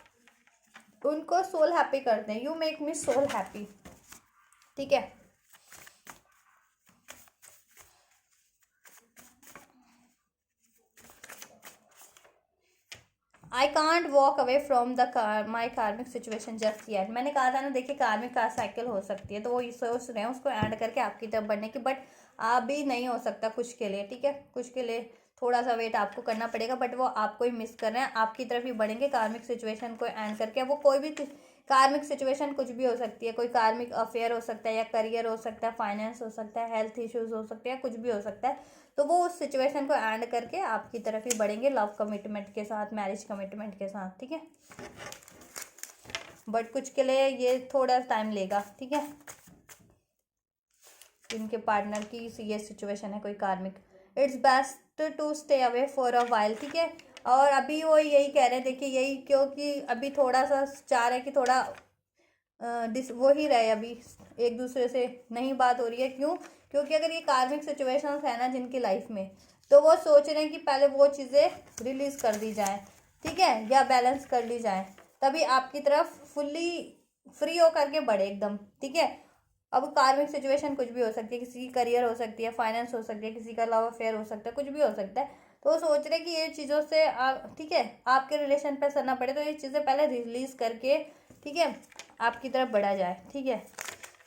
उनको सोल हैप्पी करते हैं, you make me soul happy, ठीक है। I can't walk away from the my karmic situation just yet, मैंने कहा था ना, देखिए कार्मिक का साइकिल हो सकती है, तो वो सोच रहे हैं उसको ऐड करके आपकी तरफ बढ़ने की, बट आप भी नहीं हो सकता कुछ के लिए, ठीक है, कुछ के लिए थोड़ा सा वेट आपको करना पड़ेगा, बट वो आपको ही मिस कर रहे हैं, आपकी तरफ ही बढ़ेंगे कार्मिक सिचुएशन को एंड करके। वो कोई भी कार्मिक सिचुएशन कुछ भी हो सकती है, कोई कार्मिक अफेयर हो सकता है, या करियर हो सकता है, फाइनेंस हो सकता है, हेल्थ इश्यूज हो सकते हैं, कुछ भी हो सकता है, तो वो उस सिचुएशन को एंड करके आपकी तरफ ही बढ़ेंगे लव कमिटमेंट के साथ, मैरिज कमिटमेंट के साथ, ठीक है, बट कुछ के लिए ये थोड़ा टाइम लेगा, ठीक है, इनके पार्टनर की ये सिचुएशन है कोई karmic, it's best to stay away for a while, ठीक है, और अभी वो यही कह रहे हैं, देखिए यही, क्योंकि अभी थोड़ा सा चाह रहे हैं कि थोड़ा वो ही रहे, अभी एक दूसरे से नहीं बात हो रही है, क्यों, क्योंकि अगर ये कार्मिक सिचुएशंस है ना जिनकी लाइफ में, तो वो सोच रहे हैं कि पहले वो चीज़ें रिलीज कर दी जाए, ठीक है, या बैलेंस कर ली जाए, तभी आपकी तरफ फुल्ली फ्री हो करके बढ़े एकदम, ठीक है। अब कार्मिक सिचुएशन कुछ भी हो सकती है, किसी की करियर हो सकती है, फाइनेंस हो सकती है, किसी का लव अफेयर हो सकता है, कुछ भी हो सकता है, तो वो सोच रहे हैं कि ये चीज़ों से ठीक है, आपके रिलेशन पे असर ना पड़े, तो ये चीज़ें पहले रिलीज करके, ठीक है, आपकी तरफ बढ़ा जाए, ठीक है,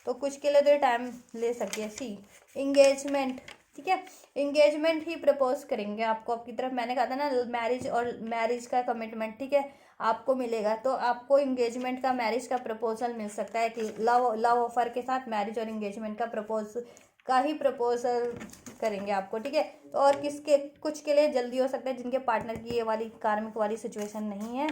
तो कुछ के लिए तो ये टाइम ले सकती है। सी इंगेजमेंट, ठीक है, इंगेजमेंट ही प्रपोज करेंगे आपको आपकी तरफ, मैंने कहा था ना मैरिज, और मैरिज का कमिटमेंट, ठीक है, आपको मिलेगा, तो आपको इंगेजमेंट का, मैरिज का प्रपोजल मिल सकता है कि लव ऑफर के साथ मैरिज और इंगेजमेंट का प्रपोजल करेंगे आपको, ठीक है, तो और किसके, कुछ के लिए जल्दी हो सकता है जिनके पार्टनर की ये वाली कार्मिक वाली सिचुएशन नहीं है,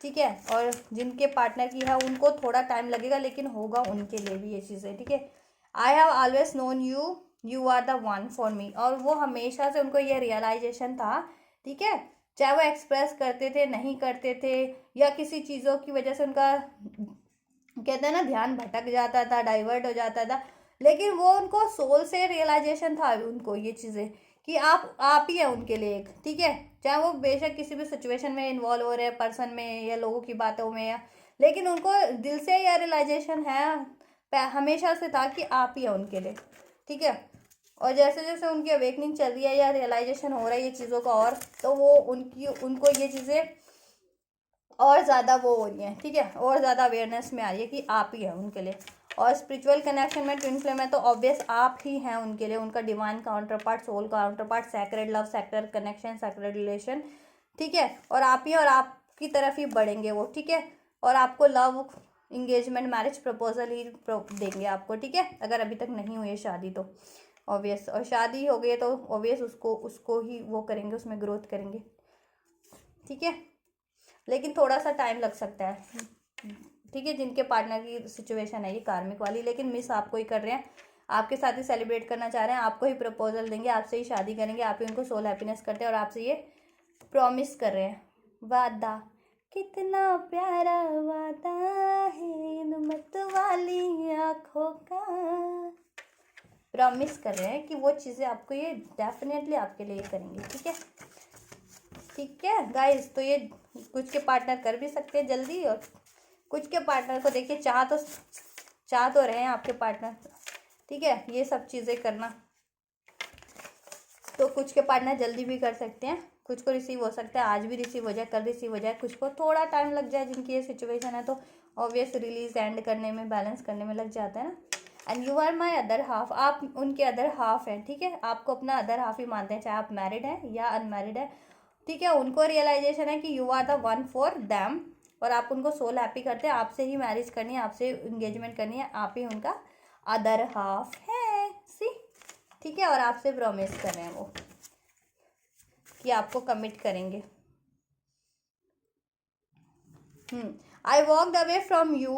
ठीक है, और जिनके पार्टनर की है उनको थोड़ा टाइम लगेगा, लेकिन होगा उनके लिए भी ये चीज़ें, ठीक है। I have always known you, you are the one for me, और वो हमेशा से उनको ये रियलाइजेशन था, ठीक है, चाहे वो एक्सप्रेस करते थे, नहीं करते थे, या किसी चीज़ों की वजह से उनका, कहते हैं ना, ध्यान भटक जाता था, डाइवर्ट हो जाता था, लेकिन वो उनको सोल से रियलाइजेशन था उनको ये चीज़ें, कि आप ही है उनके लिए एक, ठीक है, चाहे वो बेशक किसी भी सिचुएशन में इन्वॉल्व हो रहे हैं, पर्सन में या लोगों की बातों में, या लेकिन उनको दिल से यह रियलाइजेशन है, हमेशा से था कि आप ही है उनके लिए, ठीक है, और जैसे जैसे उनकी अवेकनिंग चल रही है या रियलाइजेशन हो रहा है ये चीज़ों का, और तो वो उनको ये चीज़ें और ज़्यादा वो हो रही है, ठीक है, और ज़्यादा अवेयरनेस में आ रही है कि आप ही है उनके लिए, और स्पिरिचुअल कनेक्शन में ट्विन फ्लेम है, तो ऑब्वियस आप ही हैं उनके लिए, उनका divine counterpart, soul counterpart, sacred love, sacred connection, sacred relation, ठीक है, और आप ही, और आपकी तरफ ही बढ़ेंगे वो, ठीक है, और आपको लव, इंगेजमेंट, मैरिज प्रपोजल ही देंगे आपको, ठीक है, अगर अभी तक नहीं हुई है शादी तो ऑब्वियस, और शादी हो गई तो ऑब्वियस उसको ही वो करेंगे, उसमें ग्रोथ करेंगे, ठीक है, लेकिन थोड़ा सा टाइम लग सकता है, ठीक है, जिनके पार्टनर की सिचुएशन है ये कार्मिक वाली, लेकिन मिस आपको ही कर रहे हैं, आपके साथ ही सेलिब्रेट करना चाह रहे हैं, आपको ही प्रपोजल देंगे, आपसे ही शादी करेंगे, आप ही उनको सोल हैप्पीनेस करते हैं, और आपसे ये प्रॉमिस कर रहे हैं, वादा कितना प्यारा वादा है इन मत वाली आँखों का। प्रॉमिस कर रहे हैं कि वो चीज़ें आपको ये डेफिनेटली आपके लिए करेंगे, ठीक है। ठीक है गाइस, तो ये कुछ के पार्टनर कर भी सकते हैं जल्दी, और कुछ के पार्टनर को देखिए चाह तो रहे हैं आपके पार्टनर, ठीक है, ये सब चीज़ें करना। तो कुछ के पार्टनर जल्दी भी कर सकते हैं, कुछ को रिसीव हो सकता है आज भी रिसीव हो जाए, कल रिसीव हो जाए, कुछ को थोड़ा टाइम लग जाए। जिनकी ये सिचुएशन है तो ऑब्वियस रिलीज एंड करने में, बैलेंस करने में लग जाता है ना। And you are my other half, आप उनके अदर हाफ हैं, ठीक है। आपको अपना अदर हाफ ही मानते हैं, चाहे आप मैरिड हैं या अनमैरिड है, ठीक है। उनको रियलाइजेशन है कि you are the one for them, और आप उनको सोल हैप्पी करते हैं। आपसे ही मैरिज करनी है, आपसे इंगेजमेंट करनी है, आप ही उनका अदर हाफ है, सी, ठीक है। और आपसे प्रॉमिस कर रहे हैं वो कि आपको कमिट करेंगे। I walked away from you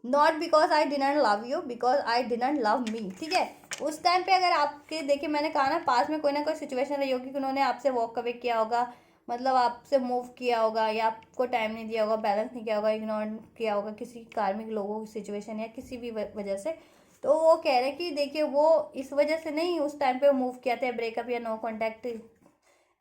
not because I didn't love you, because I didn't love me, ठीक है। उस टाइम पे अगर आपके, देखिए मैंने कहा ना, पास में कोई ना कोई सिचुएशन रही होगी कि उन्होंने आपसे वॉक अवे किया होगा, मतलब आपसे मूव किया होगा, या आपको टाइम नहीं दिया होगा, बैलेंस नहीं किया होगा, इग्नोर किया होगा किसी कार्मिक लोगों की सिचुएशन या किसी भी वजह से। तो वो कह रहे हैं कि देखिए वो इस वजह से नहीं उस टाइम पे मूव किया था, ब्रेकअप या नो कॉन्टैक्ट,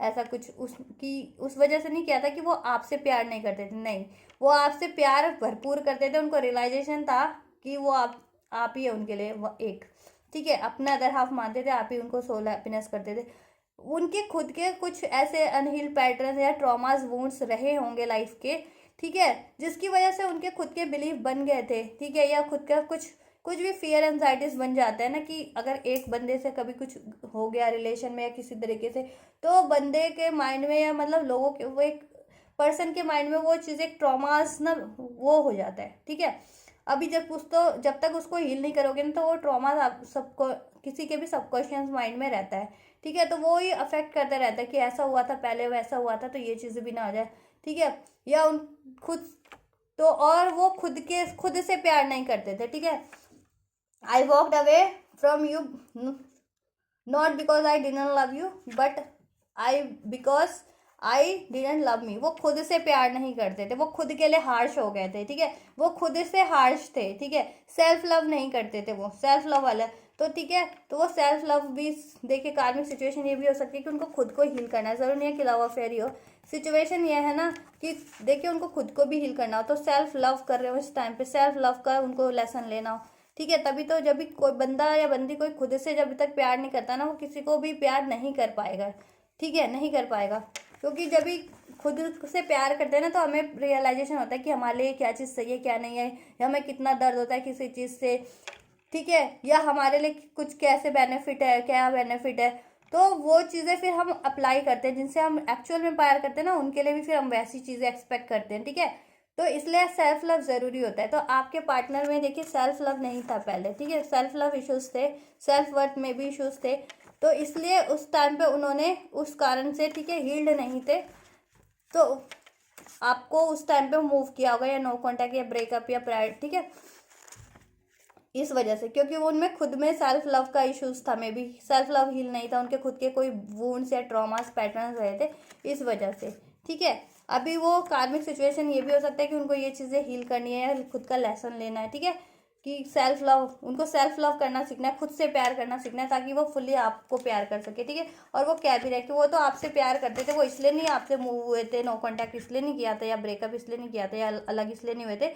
ऐसा कुछ उस वजह से नहीं किया था कि वो आपसे प्यार नहीं करते थे, नहीं, वो आपसे प्यार भरपूर करते थे। उनको रियलाइजेशन था कि वो आप ही है उनके लिए एक, ठीक है, अपना अदर हाफ मानते थे, आप ही उनको सोल हैप्पीनेस करते थे। उनके खुद के कुछ ऐसे अनहील्ड पैटर्न या ट्रॉमास वुंड्स रहे होंगे लाइफ के, ठीक है, जिसकी वजह से उनके खुद के बिलीफ बन गए थे, ठीक है, या खुद का कुछ कुछ भी फियर एंजाइटीज बन जाता है ना, कि अगर एक बंदे से कभी कुछ हो गया रिलेशन में या किसी तरीके से, तो बंदे के माइंड में या मतलब लोगों के, वो एक पर्सन के माइंड में वो चीज़ एक ट्रॉमास ना वो हो जाता है, ठीक है। अभी जब तक उसको हील नहीं करोगे ना, तो वो ट्रॉमा आप सबको, किसी के भी सबकॉन्शियस माइंड में रहता है, ठीक है। तो वो ही अफेक्ट करता रहता है कि ऐसा हुआ था पहले, वैसा हुआ था, तो ये चीज़ें भी ना हो जाए, ठीक है। या उन खुद तो, और वो खुद से प्यार नहीं करते थे, ठीक है। I walked away from you not because I didn't love you, but because I didn't love me. वो खुद से प्यार नहीं करते थे, वो खुद के लिए हार्श हो गए थे, ठीक है, वो खुद से हार्श थे, ठीक है। सेल्फ लव नहीं करते थे, वो सेल्फ लव वाला, तो ठीक है। तो वो सेल्फ लव भी, देखिए कार्मिक सिचुएशन ये भी हो सकती है कि उनको खुद को हील करना है, जरूर नहीं है कि लव अफेयर ही हो। सिचुएशन ये है ना कि देखिए उनको खुद को भी हील करना हो, तो सेल्फ लव कर रहे हो इस टाइम पे, सेल्फ लव का उनको लेसन लेना हो, ठीक है। तभी तो जब भी कोई बंदा या बंदी कोई खुद से जब तक प्यार नहीं करता ना, वो किसी को भी प्यार नहीं कर पाएगा, ठीक है, नहीं कर पाएगा। क्योंकि जब भी खुद से प्यार करते हैं ना, तो हमें रियलाइजेशन होता है कि हमारे लिए क्या चीज़ सही है क्या नहीं है, या हमें कितना दर्द होता है किसी चीज़ से, ठीक है, या हमारे लिए कुछ कैसे बेनिफिट है, क्या बेनिफिट है। तो वो चीज़ें फिर हम अप्लाई करते हैं, जिनसे हम एक्चुअल में प्यार करते हैं ना, उनके लिए भी फिर हम वैसी चीज़ें एक्सपेक्ट करते हैं, ठीक है। तो इसलिए सेल्फ लव ज़रूरी होता है। तो आपके पार्टनर में देखिए सेल्फ लव नहीं था पहले, ठीक है, सेल्फ लव इश्यूज थे, सेल्फ वर्थ में भी इश्यूज थे, तो इसलिए उस टाइम पे उन्होंने उस कारण से, ठीक है, हील्ड नहीं थे, तो आपको उस टाइम पे मूव किया होगा, या नो कॉन्टैक्ट या ब्रेकअप या प्राइड, ठीक है, इस वजह से, क्योंकि वो उनमें खुद में सेल्फ लव का इश्यूज था, maybe self love heal नहीं था, उनके खुद के कोई वुंड्स या ट्रॉमास पैटर्न्स रहे थे, इस वजह से, ठीक है। अभी वो कार्मिक सिचुएशन ये भी हो सकता है कि उनको ये चीज़ें हील करनी है, या खुद का लेसन लेना है, ठीक है, कि सेल्फ लव, उनको सेल्फ लव करना सीखना है, खुद से प्यार करना सीखना है, ताकि वो फुल्ली आपको प्यार कर सके, ठीक है। और वो कह भी रहे कि वो तो आपसे प्यार करते थे, वो इसलिए नहीं आपसे मूव हुए थे, नो कॉन्टैक्ट इसलिए नहीं किया था, या ब्रेकअप इसलिए नहीं किया था, या अलग इसलिए नहीं हुए थे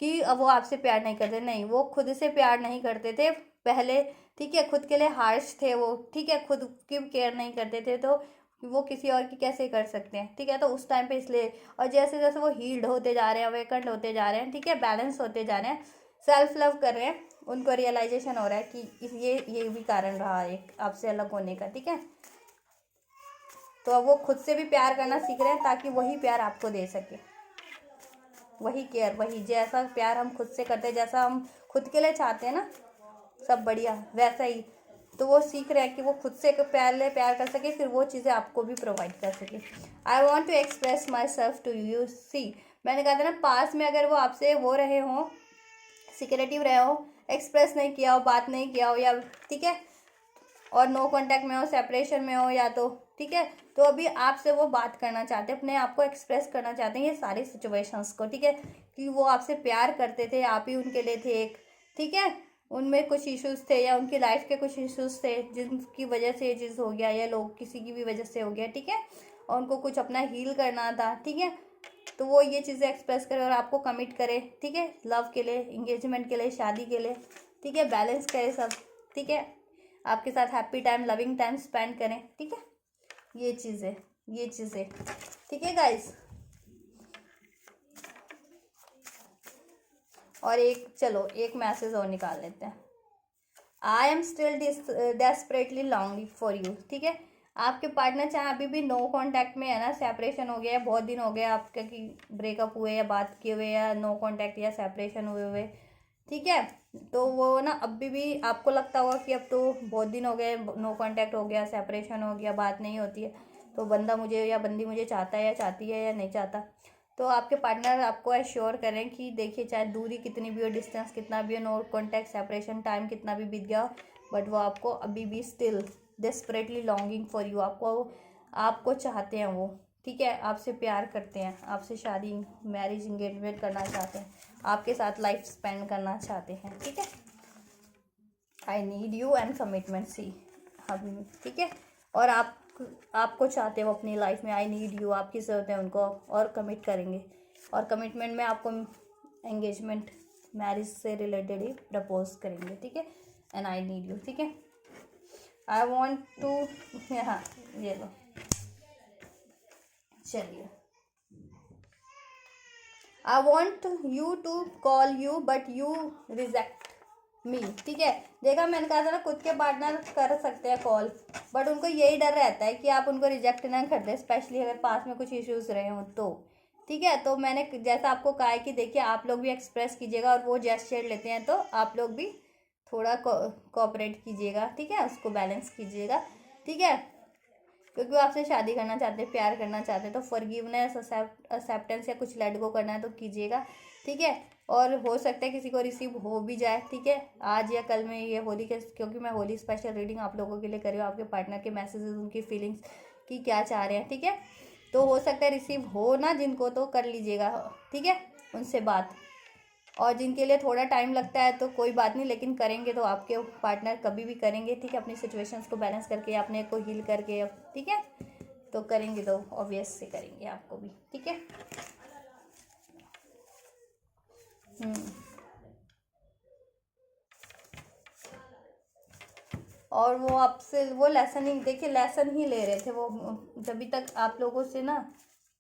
कि अब वो आपसे प्यार नहीं करते, नहीं, वो खुद से प्यार नहीं करते थे पहले, ठीक है, खुद के लिए हार्श थे वो, ठीक है, खुद की केयर नहीं करते थे, तो वो किसी और की कैसे कर सकते हैं, ठीक है। तो उस टाइम पे इसलिए, और जैसे जैसे वो हील्ड होते जा रहे हैं, अवेकंड होते जा रहे हैं, ठीक है, बैलेंस होते जा रहे हैं, सेल्फ लव कर रहे हैं, उनको रियलाइजेशन हो रहा है कि ये भी कारण रहा एक आपसे अलग होने का, ठीक है। तो अब वो खुद से भी प्यार करना सीख रहे हैं, ताकि वही प्यार आपको दे सके, वही केयर, वही जैसा प्यार हम खुद से करते हैं, जैसा हम खुद के लिए चाहते हैं ना सब बढ़िया, वैसा ही। तो वो सीख रहे हैं कि वो खुद से प्यार कर सके, फिर वो चीज़ें आपको भी प्रोवाइड कर सके। I want to express myself to you, see, मैंने कहा था ना, पास में अगर वो आपसे वो रहे हों, सिक्योरिटिव रहे हो, एक्सप्रेस नहीं किया हो, बात नहीं किया हो, या ठीक है, और नो कॉन्टैक्ट में हो, सेपरेशन में हो, या तो ठीक है। तो अभी आपसे वो बात करना चाहते हैं, अपने आप को एक्सप्रेस करना चाहते हैं ये सारी सिचुएशंस को, ठीक है, कि वो आपसे प्यार करते थे, आप ही उनके लिए थे एक, ठीक है। उनमें कुछ इश्यूज थे या उनकी लाइफ के कुछ इश्यूज थे जिनकी वजह से ये चीज़ हो गया, या लोग किसी की भी वजह से हो गया, ठीक है, और उनको कुछ अपना हील करना था, ठीक है। तो वो ये चीज़ें एक्सप्रेस करे और आपको कमिट करे, ठीक है, लव के लिए, इंगेजमेंट के लिए, शादी के लिए, ठीक है, बैलेंस करे सब, ठीक है, आपके साथ happy time, loving time spend करें, ठीक है, ये चीज़ें, ठीक है गाइस। और एक मैसेज और निकाल लेते हैं। I am still desperately longing for you, ठीक है। आपके पार्टनर चाहे अभी भी नो कांटेक्ट में है ना, सेपरेशन हो गया है, बहुत दिन हो गया आपके कि ब्रेकअप हुए या बात किए हुए या नो कांटेक्ट या सेपरेशन हुए, ठीक है। तो वो ना अभी भी आपको लगता होगा कि अब तो बहुत दिन हो गए, नो कांटेक्ट हो गया, सेपरेशन हो गया, बात नहीं होती है, तो बंदा मुझे या बंदी मुझे चाहता है या चाहती है या नहीं चाहता। तो आपके पार्टनर आपको एश्योर करें कि देखिए चाहे दूरी कितनी भी हो, डिस्टेंस कितना भी हो, नो कॉन्टैक्ट, सेपरेशन, टाइम कितना भी बीत गया, बट वो आपको अभी भी still desperately longing for you, आपको चाहते हैं वो, ठीक है, आपसे प्यार करते हैं, आपसे शादी, मैरिज, इंगेजमेंट करना चाहते हैं, आपके साथ लाइफ स्पेंड करना चाहते हैं, ठीक है। I need you and commitment see, हम, ठीक है। और आपको चाहते हो अपनी लाइफ में, आई नीड यू, आपकी ज़रूरत है उनको, और कमिट करेंगे, और कमिटमेंट में आपको एंगेजमेंट, मैरिज से रिलेटेड ही प्रपोज करेंगे, ठीक है, एंड आई नीड यू, ठीक है। आई वॉन्ट टू, हाँ ये लो, चलिए, I want you to call you but you reject me, ठीक है। देखा, मैंने कहा था ना, खुद के पार्टनर कर सकते हैं कॉल, बट उनको यही डर रहता है कि आप उनको रिजेक्ट ना कर दें, स्पेशली अगर पास में कुछ इश्यूज रहे हों तो, ठीक है। तो मैंने जैसा आपको कहा है कि देखिए आप लोग भी एक्सप्रेस कीजिएगा, और वो जेस्चर लेते हैं तो आप लोग भी थोड़ा कोऑपरेट कीजिएगा, ठीक है, उसको बैलेंस कीजिएगा, ठीक है, क्योंकि वो आपसे शादी करना चाहते हैं, प्यार करना चाहते हैं, तो फॉरगिवनेस, एक्सेप्टेंस या कुछ लेट गो करना है तो कीजिएगा, ठीक है। और हो सकता है किसी को रिसीव हो भी जाए, ठीक है, आज या कल में ये होली के, क्योंकि मैं होली स्पेशल रीडिंग आप लोगों के लिए कर रही हूँ, आपके पार्टनर के मैसेजेस, उनकी फीलिंग्स की क्या चाह रहे हैं, ठीक है। तो हो सकता है रिसीव हो ना जिनको, तो कर लीजिएगा, ठीक है, उनसे बात। और जिनके लिए थोड़ा टाइम लगता है तो कोई बात नहीं, लेकिन करेंगे तो आपके पार्टनर कभी भी करेंगे, ठीक है, अपनी सिचुएशंस को बैलेंस करके, अपने को हील करके, ठीक है, तो करेंगे तो ऑब्वियस से करेंगे आपको भी, ठीक है। और वो आपसे वो लेसन ही, देखिए लेसन ही ले रहे थे वो, जब तक आप लोगों से ना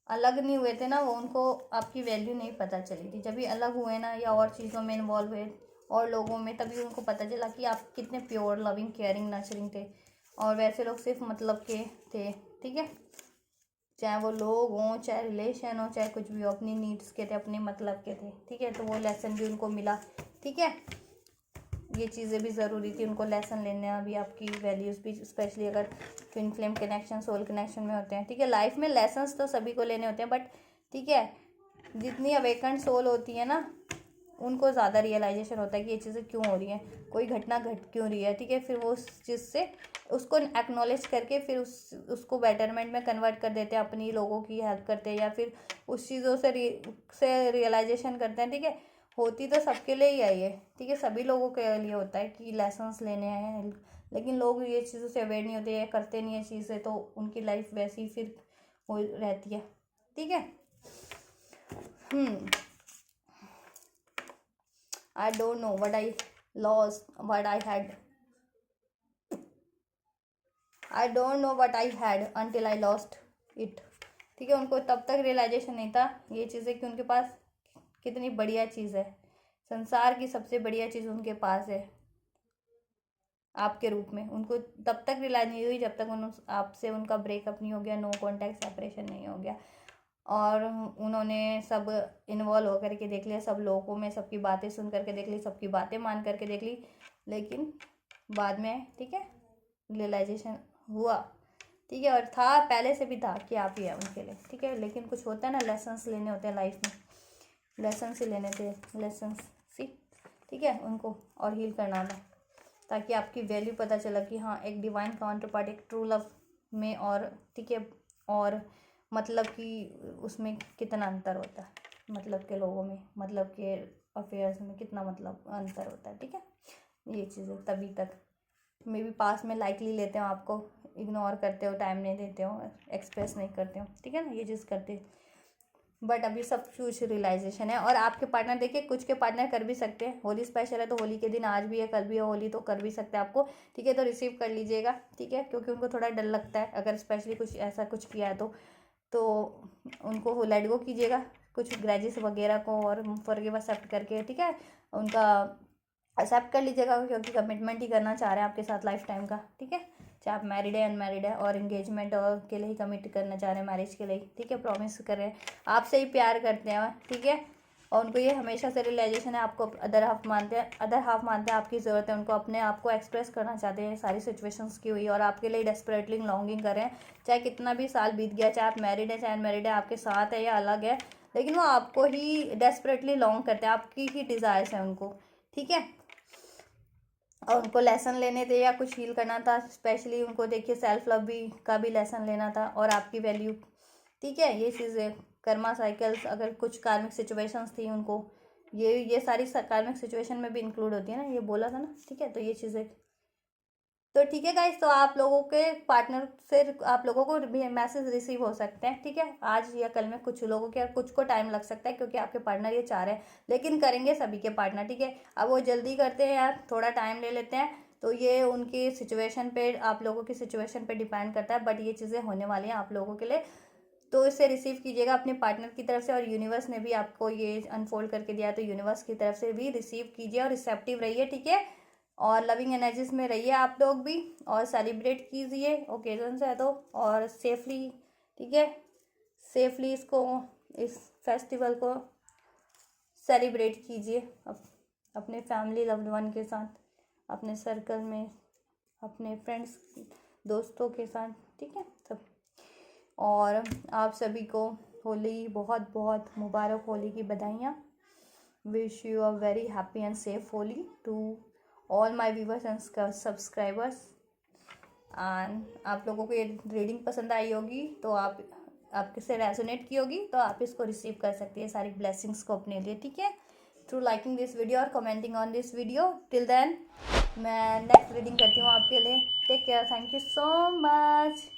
अलग नहीं हुए थे ना, वो उनको आपकी वैल्यू नहीं पता चली थी, जब भी अलग हुए ना या और चीज़ों में इन्वॉल्व हुए और लोगों में, तभी उनको पता चला कि आप कितने प्योर, लविंग, केयरिंग, नर्चरिंग थे, और वैसे लोग सिर्फ मतलब के थे, ठीक है, चाहे वो लोग हों, चाहे रिलेशन हो, चाहे कुछ भी हो, अपनी नीड्स के थे, अपने मतलब के थे, ठीक है। तो वो लेसन भी उनको मिला, ठीक है, ये चीज़ें भी ज़रूरी थी उनको लेसन लेना भी, आपकी वैल्यूज़ भी, स्पेशली अगर twin flame connection, soul connection में होते हैं, ठीक है। लाइफ में लेसन्स तो सभी को लेने होते हैं, बट ठीक है, जितनी अवेकन्ड सोल होती है ना, उनको ज़्यादा रियलाइजेशन होता है कि ये चीज़ें क्यों हो रही हैं, कोई घटना घट क्यों रही है, ठीक है। फिर वो उस चीज़ से उसको एक्नॉलेज करके फिर उसको बेटरमेंट में कन्वर्ट कर देते हैं, अपनी लोगों की हेल्प करते हैं, या फिर उस चीज़ों से रियलाइजेशन करते हैं, ठीक है। होती तो सबके लिए ही है ये, ठीक है, सभी लोगों के लिए होता है कि लेसन्स लेने हैं, लेकिन लोग ये चीज़ों से अवेयर नहीं होते या करते नहीं है चीज़ें, तो उनकी लाइफ वैसी ही फिर हो रहती है, ठीक है। I don't know what I lost, what I had. I don't know what I had until I lost it. ठीक है, उनको तब तक रियलाइजेशन नहीं था ये चीज़ें कि उनके पास कितनी बढ़िया चीज़ है, संसार की सबसे बढ़िया चीज़ उनके पास है आपके रूप में। उनको तब तक रियलाइज नहीं हुई जब तक आपसे उनका ब्रेकअप नहीं हो गया, नो कॉन्टैक्ट, सेपरेशन नहीं हो गया, और उन्होंने सब इन्वॉल्व होकर के देख लिया, सब लोगों में सबकी बातें सुन करके देख ली, सबकी बातें मान करके देख ली, लेकिन बाद में, ठीक है, रियलाइजेशन हुआ, ठीक है, और था पहले से भी था कि आप ही है उनके लिए, ठीक है। लेकिन कुछ होता है ना, लेसन्स लेने होते हैं लाइफ में, लेसन्स ही लेने थे, लेसन्स सी, ठीक है, उनको और हील करना था, ताकि आपकी वैल्यू पता चला कि हाँ, एक डिवाइन काउंटर पार्ट, एक ट्रू लव में और ठीक है, और मतलब कि उसमें कितना अंतर होता है, मतलब के लोगों में, मतलब के अफेयर्स में कितना मतलब अंतर होता है, ठीक है। ये चीज़ें तभी तक मे बी पास में लाइकली लेते हो, आपको इग्नोर करते हो, टाइम नहीं देते हो, एक्सप्रेस नहीं करते हो, ठीक है ना, ये चीज़ करते हो। बट अभी सब कुछ रियलाइजेशन है। और आपके पार्टनर देखिए, कुछ के पार्टनर कर भी सकते हैं, होली स्पेशल है तो होली के दिन आज भी है कल भी है होली, तो कर भी सकते हैं आपको, ठीक है। तो रिसीव कर लीजिएगा, ठीक है, क्योंकि उनको थोड़ा डर लगता है अगर स्पेशली कुछ ऐसा कुछ किया है तो उनको लेट गो कीजिएगा कुछ ग्रजेस वगैरह को, और फॉरगिव एक्सेप्ट करके, ठीक है, उनका एक्सेप्ट कर लीजिएगा, क्योंकि कमिटमेंट ही करना चाह रहे हैं आपके साथ लाइफ टाइम का, ठीक है। चाहे आप मैरिड है अनमैरिड है, और एंगेजमेंट और के लिए ही कमिट करना चाह रहे हैं, मैरिज के लिए, ठीक है, प्रॉमिस कर रहे हैं, आपसे ही प्यार करते हैं, ठीक है। और उनको ये हमेशा से रियलाइजेशन है, आपको अदर हाफ मानते हैं आपकी ज़रूरत है, उनको अपने आप को एक्सप्रेस करना चाहते हैं सारी सिचुएशंस की हुई, और आपके लिए डेस्परेटली लॉन्गिंग कर रहे हैं। चाहे कितना भी साल बीत गया, चाहे आप मैरिड है चाहे अनमैरिड है, आपके साथ है या अलग है, लेकिन वो आपको ही डेस्परेटली लॉन्ग करते हैं, आपकी ही डिज़ायर्स हैं उनको, ठीक है। और उनको लेसन लेने थे या कुछ हील करना था, स्पेशली उनको देखिए सेल्फ लव भी का भी लेसन लेना था, और आपकी वैल्यू, ठीक है। ये चीज़ें कर्मा साइकिल्स, अगर कुछ कार्मिक सिचुएशंस थी उनको, ये सारी कार्मिक सिचुएशन में भी इंक्लूड होती है ना, ये बोला था ना, ठीक है। तो ये चीज़ें तो ठीक है गाइस, तो आप लोगों के पार्टनर से आप लोगों को भी मैसेज रिसीव हो सकते हैं, ठीक है, आज या कल में। कुछ लोगों के, कुछ को टाइम लग सकता है क्योंकि आपके पार्टनर ये चाह रहे हैं, लेकिन करेंगे सभी के पार्टनर, ठीक है। अब वो जल्दी करते हैं या थोड़ा टाइम ले लेते हैं, तो ये उनकी सिचुएशन पे, आप लोगों की सिचुएशन पे डिपेंड करता है, बट ये चीज़ें होने वाली हैं आप लोगों के लिए। तो इसे रिसीव कीजिएगा अपने पार्टनर की तरफ से, और यूनिवर्स ने भी आपको ये अनफोल्ड करके दिया है, तो यूनिवर्स की तरफ से भी रिसीव कीजिए और रिसेप्टिव रहिए, ठीक है। और लविंग एनर्जीज में रहिए आप लोग भी, और सेलिब्रेट कीजिए ओकेजन है तो, और सेफली, ठीक है, सेफली इसको, इस फेस्टिवल को सेलिब्रेट कीजिए अपने फैमिली लव्ड वन के साथ, अपने सर्कल में, अपने फ्रेंड्स दोस्तों के साथ, ठीक है सब। और आप सभी को होली बहुत बहुत मुबारक, होली की बधाइयाँ। Wish you a very happy and safe Holi to all my viewers and subscribers. And आप लोगों को ये रीडिंग पसंद आई होगी तो आपके से रेजोनेट की होगी, तो आप इसको रिसीव कर सकती है सारी ब्लेसिंग्स को अपने लिए, ठीक है, थ्रू लाइकिंग दिस वीडियो और commenting on this video. Till then मैं नेक्स्ट रीडिंग करती हूँ आपके लिए। Take care, thank you so much.